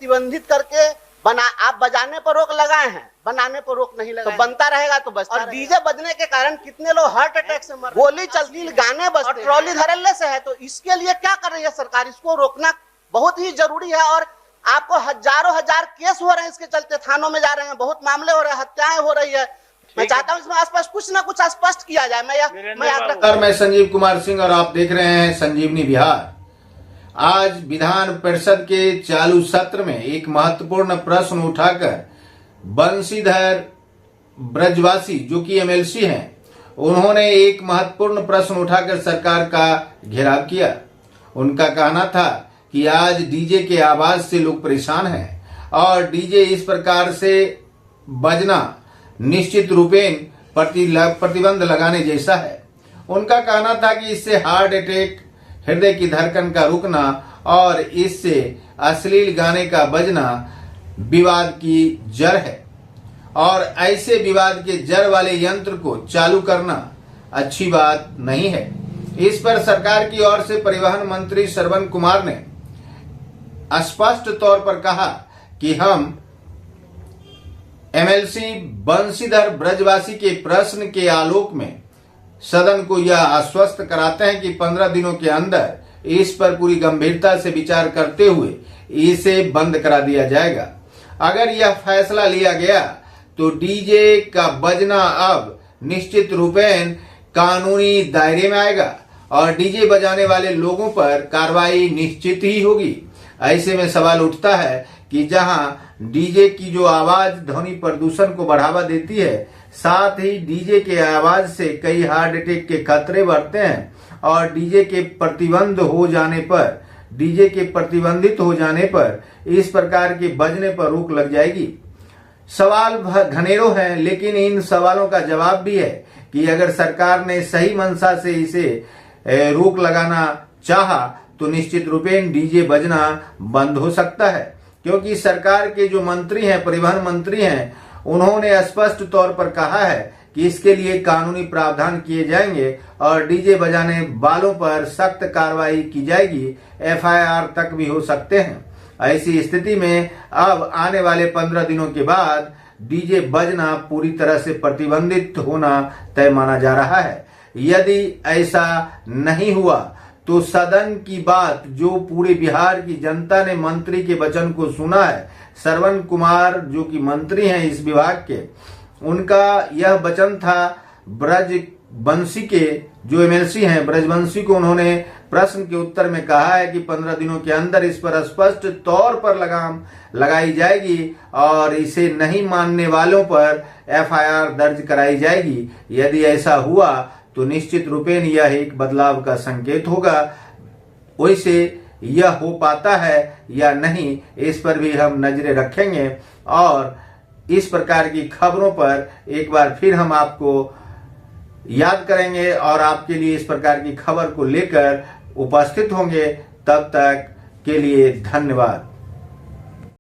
प्रतिबंधित करके आप बजाने पर रोक लगाए हैं, बनाने पर रोक नहीं लगाए, तो बनता रहेगा तो बचता और डीजे बजने के कारण कितने लोग हार्ट अटैक से मर, गोली चलती, गाने बजते, ट्रॉली धड़ल्ले से है। तो इसके लिए क्या कर रही है सरकार? इसको रोकना बहुत ही जरूरी है। और आपको हजारों हजार केस हो रहे हैं इसके चलते, थानों में जा रहे हैं, बहुत मामले हो रहे हैं, हत्याएं हो रही है। मैं चाहता हूँ इसमें स्पष्ट कुछ ना कुछ स्पष्ट किया जाए। मैं संजीव कुमार सिंह और आप देख रहे हैं संजीवनी बिहार। आज विधान परिषद के चालू सत्र में एक महत्वपूर्ण प्रश्न उठाकर बंशीधर ब्रजवासी जो कि एमएलसी हैं, उन्होंने एक महत्वपूर्ण प्रश्न उठाकर सरकार का घेराव किया। उनका कहना था कि आज डीजे के आवाज से लोग परेशान हैं और डीजे इस प्रकार से बजना निश्चित रूपेण प्रतिबंध लगाने जैसा है। उनका कहना था कि इससे हार्ट अटैक, हृदय की धड़कन का रुकना और इससे अश्लील गाने का बजना विवाद की जड़ है और ऐसे विवाद के जड़ वाले यंत्र को चालू करना अच्छी बात नहीं है। इस पर सरकार की ओर से परिवहन मंत्री श्रवण कुमार ने स्पष्ट तौर पर कहा कि हम एमएलसी बंशीधर ब्रजवासी के प्रश्न के आलोक में सदन को यह आश्वस्त कराते हैं कि 15 दिनों के अंदर इस पर पूरी गंभीरता से विचार करते हुए इसे बंद करा दिया जाएगा। अगर यह फैसला लिया गया तो डीजे का बजना अब निश्चित रूपेण कानूनी दायरे में आएगा और डीजे बजाने वाले लोगों पर कार्रवाई निश्चित ही होगी। ऐसे में सवाल उठता है कि जहां डीजे की जो आवाज ध्वनि प्रदूषण को बढ़ावा देती है, साथ ही डीजे के आवाज से कई हार्ट अटैक के खतरे बढ़ते हैं और डीजे के प्रतिबंधित हो जाने पर इस प्रकार के बजने पर रोक लग जाएगी। सवाल घनेरों हैं, लेकिन इन सवालों का जवाब भी है कि अगर सरकार ने सही मंशा से इसे रोक लगाना चाहा तो निश्चित रूपेण डीजे बजना बंद हो सकता है, क्योंकि सरकार के जो मंत्री हैं, परिवहन मंत्री हैं, उन्होंने स्पष्ट तौर पर कहा है कि इसके लिए कानूनी प्रावधान किए जाएंगे और डीजे बजाने वालों पर सख्त कार्रवाई की जाएगी, एफआईआर तक भी हो सकते हैं। ऐसी स्थिति में अब आने वाले 15 दिनों के बाद डीजे बजना पूरी तरह से प्रतिबंधित होना तय माना जा रहा है। यदि ऐसा नहीं हुआ तो सदन की बात जो पूरे बिहार की जनता ने मंत्री के वचन को सुना है, श्रवण कुमार जो कि मंत्री हैं इस विभाग के, उनका यह वचन था। ब्रजवंशी के जो एमएलसी हैं, ब्रजवंशी को उन्होंने प्रश्न के उत्तर में कहा है कि 15 दिनों के अंदर इस पर स्पष्ट तौर पर लगाम लगाई जाएगी और इसे नहीं मानने वालों पर एफआईआर दर्ज कराई जाएगी। यदि ऐसा हुआ तो निश्चित रूपेण यह एक बदलाव का संकेत होगा। वैसे यह हो पाता है या नहीं, इस पर भी हम नजरें रखेंगे और इस प्रकार की खबरों पर एक बार फिर हम आपको याद करेंगे और आपके लिए इस प्रकार की खबर को लेकर उपस्थित होंगे। तब तक के लिए धन्यवाद।